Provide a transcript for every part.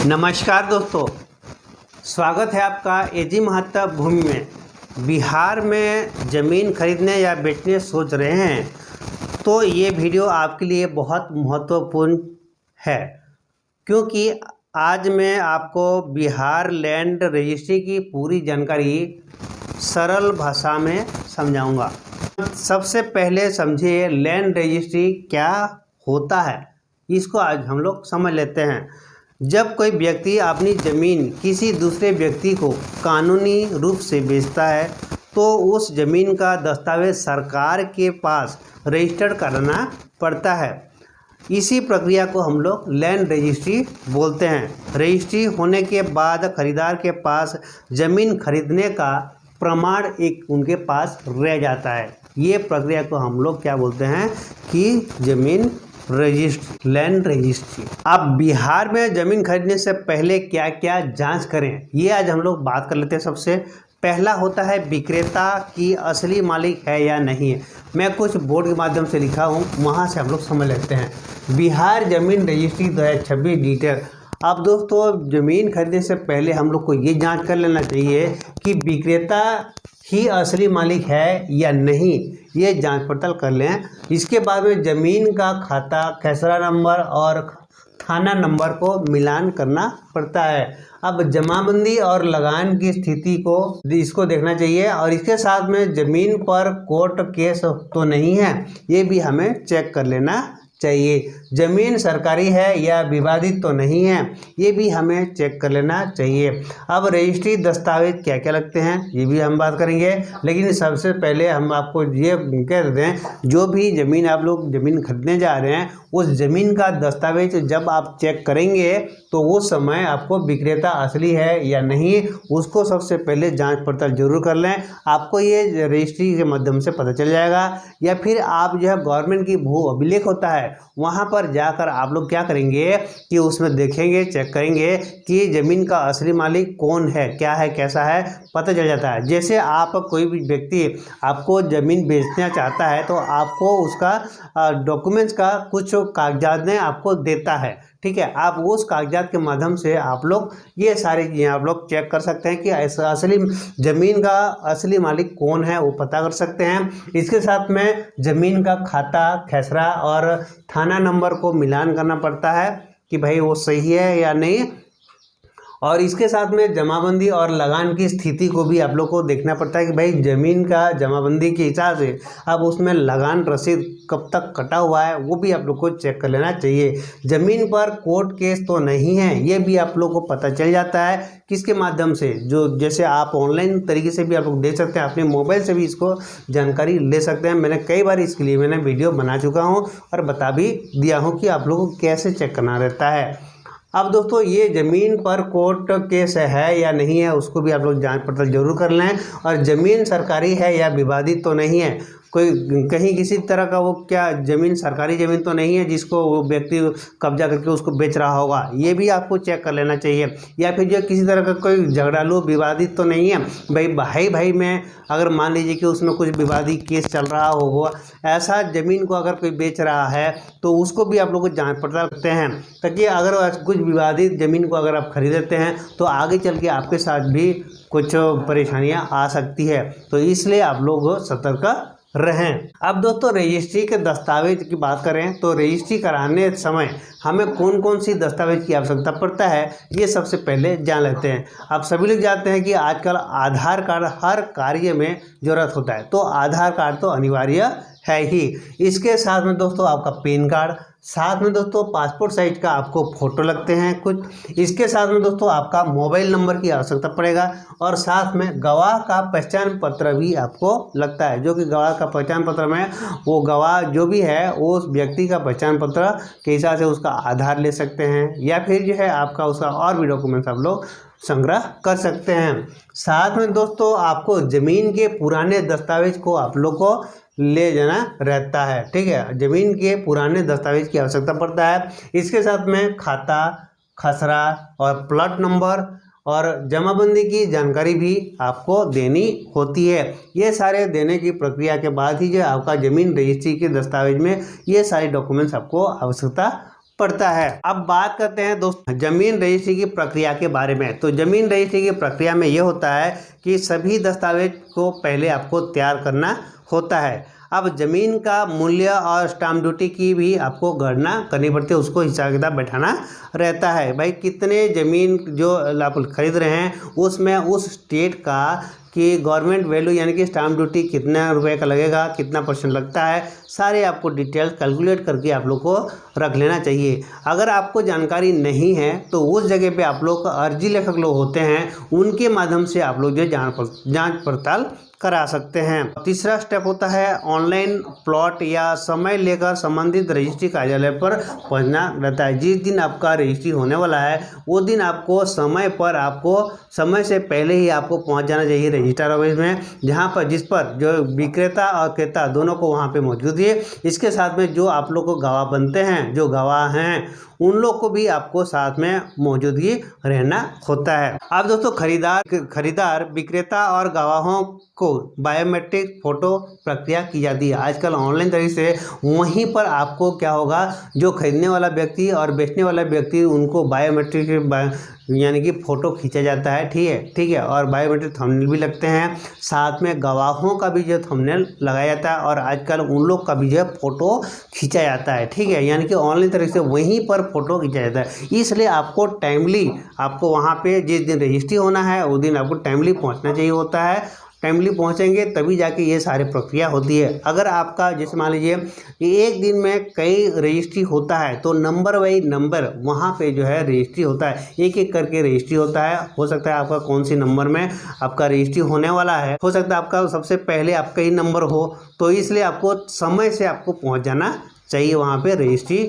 नमस्कार दोस्तों, स्वागत है आपका एजी महत्ता भूमि में। बिहार में ज़मीन खरीदने या बेचने सोच रहे हैं तो ये वीडियो आपके लिए बहुत महत्वपूर्ण है, क्योंकि आज मैं आपको बिहार लैंड रजिस्ट्री की पूरी जानकारी सरल भाषा में समझाऊंगा। सबसे पहले समझिए लैंड रजिस्ट्री क्या होता है, इसको आज हम लोग समझ लेते हैं। जब कोई व्यक्ति अपनी ज़मीन किसी दूसरे व्यक्ति को कानूनी रूप से बेचता है तो उस ज़मीन का दस्तावेज सरकार के पास रजिस्टर्ड कराना पड़ता है। इसी प्रक्रिया को हम लोग लैंड रजिस्ट्री बोलते हैं। रजिस्ट्री होने के बाद खरीदार के पास ज़मीन खरीदने का प्रमाण एक उनके पास रह जाता है। ये प्रक्रिया को हम लोग क्या बोलते हैं कि ज़मीन रजिस्ट्री, लैंड रजिस्ट्री। अब बिहार में ज़मीन खरीदने से पहले क्या क्या जांच करें, ये आज हम लोग बात कर लेते हैं। सबसे पहला होता है विक्रेता की असली मालिक है या नहीं है। मैं कुछ बोर्ड के माध्यम से लिखा हूँ, वहाँ से हम लोग समझ लेते हैं। बिहार ज़मीन रजिस्ट्री 2026 डिटेल। अब दोस्तों, ज़मीन खरीदने से पहले हम लोग को ये जांच कर लेना चाहिए कि विक्रेता ही असली मालिक है या नहीं, ये जांच पड़ताल कर लें। इसके बाद में ज़मीन का खाता, खसरा नंबर और थाना नंबर को मिलान करना पड़ता है। अब जमाबंदी और लगान की स्थिति को इसको देखना चाहिए, और इसके साथ में ज़मीन पर कोर्ट केस तो नहीं है, ये भी हमें चेक कर लेना चाहिए। ज़मीन सरकारी है या विवादित तो नहीं है, ये भी हमें चेक कर लेना चाहिए। अब रजिस्ट्री दस्तावेज क्या क्या लगते हैं, ये भी हम बात करेंगे, लेकिन सबसे पहले हम आपको ये कह देते हैं, जो भी ज़मीन आप लोग ज़मीन खरीदने जा रहे हैं उस ज़मीन का दस्तावेज जब आप चेक करेंगे तो उस समय आपको विक्रेता असली है या नहीं, उसको सबसे पहले जांच पड़ताल जरूर कर लें। आपको ये रजिस्ट्री के माध्यम से पता चल जाएगा, या फिर आप जो है गवर्नमेंट की भू अभिलेख होता है वहाँ पर जाकर आप लोग क्या करेंगे कि उसमें देखेंगे, चेक करेंगे कि ज़मीन का असली मालिक कौन है, क्या है, कैसा है, पता चल जाता है। जैसे आप कोई भी व्यक्ति आपको ज़मीन बेचना चाहता है तो आपको उसका डॉक्यूमेंट्स का कुछ कागजात ने आपको देता है, ठीक है। आप उस कागजात के माध्यम से आप लोग ये सारी चीज़ें आप लोग चेक कर सकते हैं कि असली ज़मीन का असली मालिक कौन है, वो पता कर सकते हैं। इसके साथ में ज़मीन का खाता, खसरा और थाना नंबर को मिलान करना पड़ता है कि भाई वो सही है या नहीं, और इसके साथ में जमाबंदी और लगान की स्थिति को भी आप लोग को देखना पड़ता है कि भाई ज़मीन का जमाबंदी के हिसाब से अब उसमें लगान रसीद कब तक कटा हुआ है, वो भी आप लोग को चेक कर लेना चाहिए। ज़मीन पर कोर्ट केस तो नहीं है, ये भी आप लोग को पता चल जाता है। किसके माध्यम से, जो जैसे आप ऑनलाइन तरीके से भी आप लोग देख सकते हैं, अपने मोबाइल से भी इसको जानकारी ले सकते हैं। मैंने कई बार इसके लिए मैंने वीडियो बना चुका हूँ और बता भी दिया हूँ कि आप लोगों को कैसे चेक करना रहता है। अब दोस्तों, ये ज़मीन पर कोर्ट केस है या नहीं है, उसको भी आप लोग जांच पड़ताल जरूर कर लें। और ज़मीन सरकारी है या विवादित तो नहीं है, कोई कहीं किसी तरह का वो क्या ज़मीन सरकारी ज़मीन तो नहीं है जिसको वो व्यक्ति कब्जा करके उसको बेच रहा होगा, ये भी आपको चेक कर लेना चाहिए। या फिर जो किसी तरह का कोई झगड़ालू विवादित तो नहीं है, भाई भाई में अगर मान लीजिए कि उसमें कुछ विवादित केस चल रहा होगा, ऐसा ज़मीन को अगर कोई बेच रहा है तो उसको भी आप लोग को जांच पड़ताल करते हैं, ताकि अगर कुछ विवादित ज़मीन को अगर आप खरीद लेते हैं तो आगे चल के आपके साथ भी कुछ परेशानियां आ सकती है, तो इसलिए आप लोग सतर्क रहें। अब दोस्तों, रजिस्ट्री के दस्तावेज की बात करें तो रजिस्ट्री कराने समय हमें कौन कौन सी दस्तावेज की आवश्यकता पड़ता है, ये सबसे पहले जान लेते हैं। आप सभी लोग जानते हैं कि आजकल आधार कार्ड हर कार्य में ज़रूरत होता है, तो आधार कार्ड तो अनिवार्य है ही। इसके साथ में दोस्तों आपका पैन कार्ड, साथ में दोस्तों पासपोर्ट साइज का आपको फ़ोटो लगते हैं कुछ। इसके साथ में दोस्तों आपका मोबाइल नंबर की आवश्यकता पड़ेगा, और साथ में गवाह का पहचान पत्र भी आपको लगता है, जो कि गवाह का पहचान पत्र में वो गवाह जो भी है वो उस व्यक्ति का पहचान पत्र के हिसाब से उसका आधार ले सकते हैं, या फिर जो है आपका उसका और भी डॉक्यूमेंट्स आप लोग संग्रह कर सकते हैं। साथ में दोस्तों आपको ज़मीन के पुराने दस्तावेज को आप लोग को ले जाना रहता है, ठीक है। ज़मीन के पुराने दस्तावेज की आवश्यकता पड़ता है। इसके साथ में खाता, खसरा और प्लॉट नंबर और जमाबंदी की जानकारी भी आपको देनी होती है। ये सारे देने की प्रक्रिया के बाद ही जो आपका ज़मीन रजिस्ट्री के दस्तावेज में ये सारे डॉक्यूमेंट्स आपको आवश्यकता पड़ता है। अब बात करते हैं दोस्तों जमीन रजिस्ट्री की प्रक्रिया के बारे में। तो जमीन रजिस्ट्री की प्रक्रिया में ये होता है कि सभी दस्तावेज को पहले आपको तैयार करना होता है। अब ज़मीन का मूल्य और स्टाम्प ड्यूटी की भी आपको गणना करनी पड़ती है, उसको हिसाब किताब बैठाना रहता है। भाई कितने ज़मीन जो आप खरीद रहे हैं उसमें उस स्टेट का कि गवर्नमेंट वैल्यू यानी कि स्टाम्प ड्यूटी कितना रुपए का लगेगा, कितना परसेंट लगता है, सारे आपको डिटेल्स कैलकुलेट करके आप लोग को रख लेना चाहिए। अगर आपको जानकारी नहीं है तो उस जगह पे आप लोग अर्जी लेखक लोग होते हैं, उनके माध्यम से आप लोग जो जांच पड़ताल करा सकते हैं। तीसरा स्टेप होता है ऑनलाइन प्लॉट या समय लेकर संबंधित रजिस्ट्री कार्यालय पर पहुंचना रहता है। जिस दिन आपका रजिस्ट्री होने वाला है वो दिन आपको समय से पहले ही आपको पहुंच जाना चाहिए रजिस्टर ऑफिस में, जहां पर जिस पर जो विक्रेता और क्रेता दोनों को वहां पे मौजूद है। इसके साथ में जो आप लोग को गवाह बनते हैं, जो गवाह हैं, उन लोग को भी आपको साथ में मौजूदगी रहना होता है। अब दोस्तों खरीदार विक्रेता और गवाहों को बायोमेट्रिक फोटो प्रक्रिया की जाती है आजकल ऑनलाइन तरीके से। वहीं पर आपको क्या होगा, जो खरीदने वाला व्यक्ति और बेचने वाला व्यक्ति उनको बायोमेट्रिक यानी कि फ़ोटो खींचा जाता है। ठीक है और बायोमेट्रिक थंबनेल भी लगते हैं, साथ में गवाहों का भी जो थंबनेल लगाया जाता है और आजकल उन लोग का भी जो फ़ोटो खींचा जाता है। ठीक है, यानी कि ऑनलाइन तरीके से वहीं पर फ़ोटो खींचा जाता है। इसलिए आपको टाइमली आपको वहाँ पे जिस दिन रजिस्ट्री होना है उस दिन आपको टाइमली पहुँचना चाहिए होता है। टाइमली पहुंचेंगे तभी जाके ये सारी प्रक्रिया होती है। अगर आपका जैसे मान लीजिए एक दिन में कई रजिस्ट्री होता है तो नंबर बाई नंबर वहाँ पे जो है रजिस्ट्री होता है, एक एक करके रजिस्ट्री होता है। हो सकता है आपका कौन सी नंबर में आपका रजिस्ट्री होने वाला है, हो सकता है आपका सबसे पहले आपका ही नंबर हो, तो इसलिए आपको समय से आपको पहुँच जाना चाहिए वहाँ पर रजिस्ट्री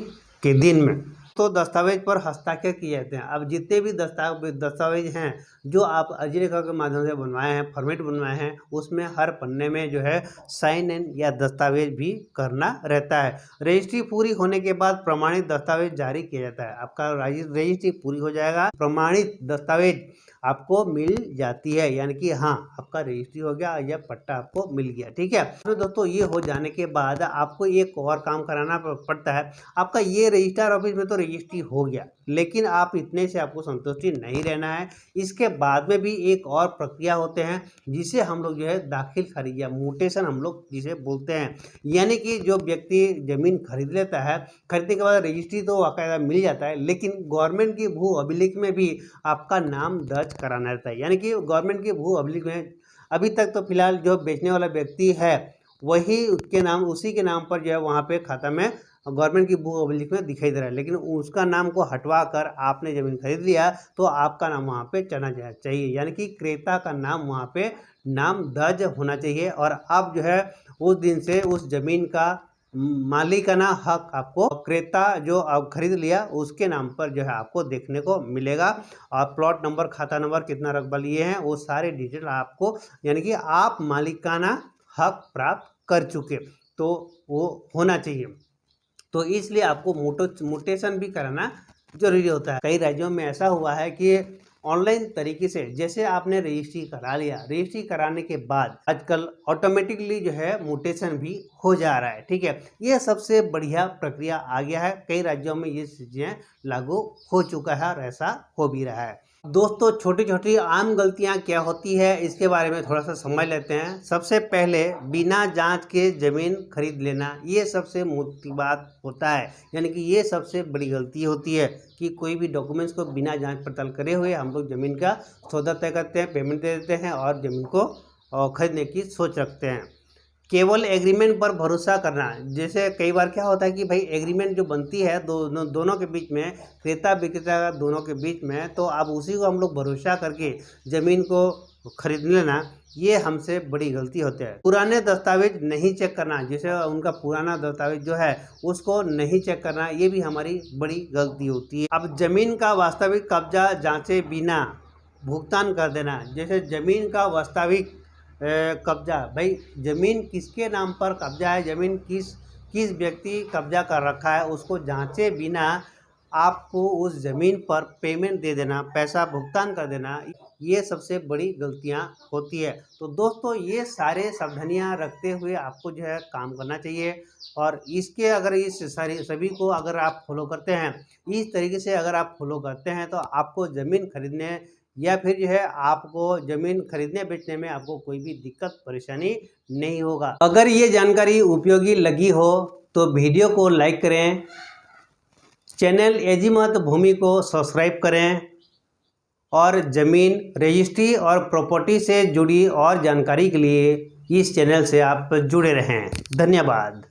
के दिन में। तो दस्तावेज पर हस्ताक्षर किए जाते हैं। अब जितने भी दस्तावेज हैं जो आप अर्जी लेखा के माध्यम से बनवाए हैं, फॉर्मेट बनवाए हैं, उसमें हर पन्ने में जो है साइन इन या दस्तावेज भी करना रहता है। रजिस्ट्री पूरी होने के बाद प्रमाणित दस्तावेज जारी किया जाता है। आपका रजिस्ट्री पूरी हो जाएगा, प्रमाणित दस्तावेज आपको मिल जाती है, यानी कि हाँ आपका रजिस्ट्री हो गया या पट्टा आपको मिल गया। ठीक है, तो दोस्तों ये हो जाने के बाद आपको एक और काम कराना पड़ता है। आपका ये रजिस्ट्रार ऑफिस में तो रजिस्ट्री हो गया, लेकिन आप इतने से आपको संतुष्टि नहीं रहना है। इसके बाद में भी एक और प्रक्रिया होते हैं जिसे हम लोग जो है दाखिल खारिज या म्यूटेशन हम लोग जिसे बोलते हैं। यानी कि जो व्यक्ति जमीन खरीद लेता है, खरीदने के बाद रजिस्ट्री तो बाकायदा मिल जाता है, लेकिन गवर्नमेंट की भू अभिलेख में भी आपका नाम दर्ज कराना रहता है। यानी कि गवर्नमेंट की भू अभिलेख में अभी तक तो फिलहाल जो बेचने वाला व्यक्ति है वही उसी के नाम पर जो है वहाँ पे खाता में गवर्नमेंट की भू अभिलेख में दिखाई दे रहा है, लेकिन उसका नाम को हटवा कर आपने ज़मीन खरीद लिया तो आपका नाम वहाँ पे चढ़ना चाहिए। यानी कि क्रेता का नाम वहाँ पे नाम दर्ज होना चाहिए और अब जो है उस दिन से उस ज़मीन का मालिकाना हक आपको क्रेता जो आप खरीद लिया उसके नाम पर जो है आपको देखने को मिलेगा। और प्लॉट नंबर, खाता नंबर, कितना रकबा लिए हैं, वो सारे डिटेल आपको, यानी कि आप मालिकाना हक प्राप्त कर चुके, तो वो होना चाहिए। तो इसलिए आपको म्यूटेशन भी कराना जरूरी होता है। कई राज्यों में ऐसा हुआ है कि ऑनलाइन तरीके से जैसे आपने रजिस्ट्री करा लिया, रजिस्ट्री कराने के बाद आजकल ऑटोमेटिकली जो है म्यूटेशन भी हो जा रहा है। ठीक है, ये सबसे बढ़िया प्रक्रिया आ गया है। कई राज्यों में ये चीज़ें लागू हो चुका है और ऐसा हो भी रहा है। दोस्तों छोटी छोटी आम गलतियां क्या होती है इसके बारे में थोड़ा सा समझ लेते हैं। सबसे पहले बिना जांच के ज़मीन खरीद लेना, ये सबसे मोटी बात होता है। यानी कि ये सबसे बड़ी गलती होती है कि कोई भी डॉक्यूमेंट्स को बिना जांच पड़ताल करे हुए हम लोग ज़मीन का सौदा तय करते हैं, पेमेंट दे देते हैं और ज़मीन को खरीदने की सोच रखते हैं। केवल एग्रीमेंट पर भरोसा करना, जैसे कई बार क्या होता है कि भाई एग्रीमेंट जो बनती है दोनों के बीच में, क्रेता विक्रेता दोनों के बीच में, तो अब उसी को हम लोग भरोसा करके ज़मीन को खरीद लेना, ये हमसे बड़ी गलती होती है। पुराने दस्तावेज नहीं चेक करना, जैसे उनका पुराना दस्तावेज जो है उसको नहीं चेक करना, ये भी हमारी बड़ी गलती होती है। अब ज़मीन का वास्तविक कब्जा जांचे बिना भुगतान कर देना, जैसे ज़मीन का वास्तविक कब्जा, भाई ज़मीन किसके नाम पर कब्जा है, ज़मीन किस व्यक्ति कब्जा कर रखा है, उसको जांचे बिना आपको उस ज़मीन पर पेमेंट दे देना, पैसा भुगतान कर देना, ये सबसे बड़ी गलतियां होती है। तो दोस्तों ये सारे सावधानियां रखते हुए आपको जो है काम करना चाहिए, और इसके अगर इस सारी सभी को अगर आप फॉलो करते हैं, इस तरीके से अगर आप फॉलो करते हैं, तो आपको ज़मीन खरीदने या फिर जो है आपको ज़मीन खरीदने बेचने में आपको कोई भी दिक्कत परेशानी नहीं होगा। अगर ये जानकारी उपयोगी लगी हो तो वीडियो को लाइक करें, चैनल एजी महत्व भूमि को सब्सक्राइब करें, और ज़मीन रजिस्ट्री और प्रॉपर्टी से जुड़ी और जानकारी के लिए इस चैनल से आप जुड़े रहें। धन्यवाद।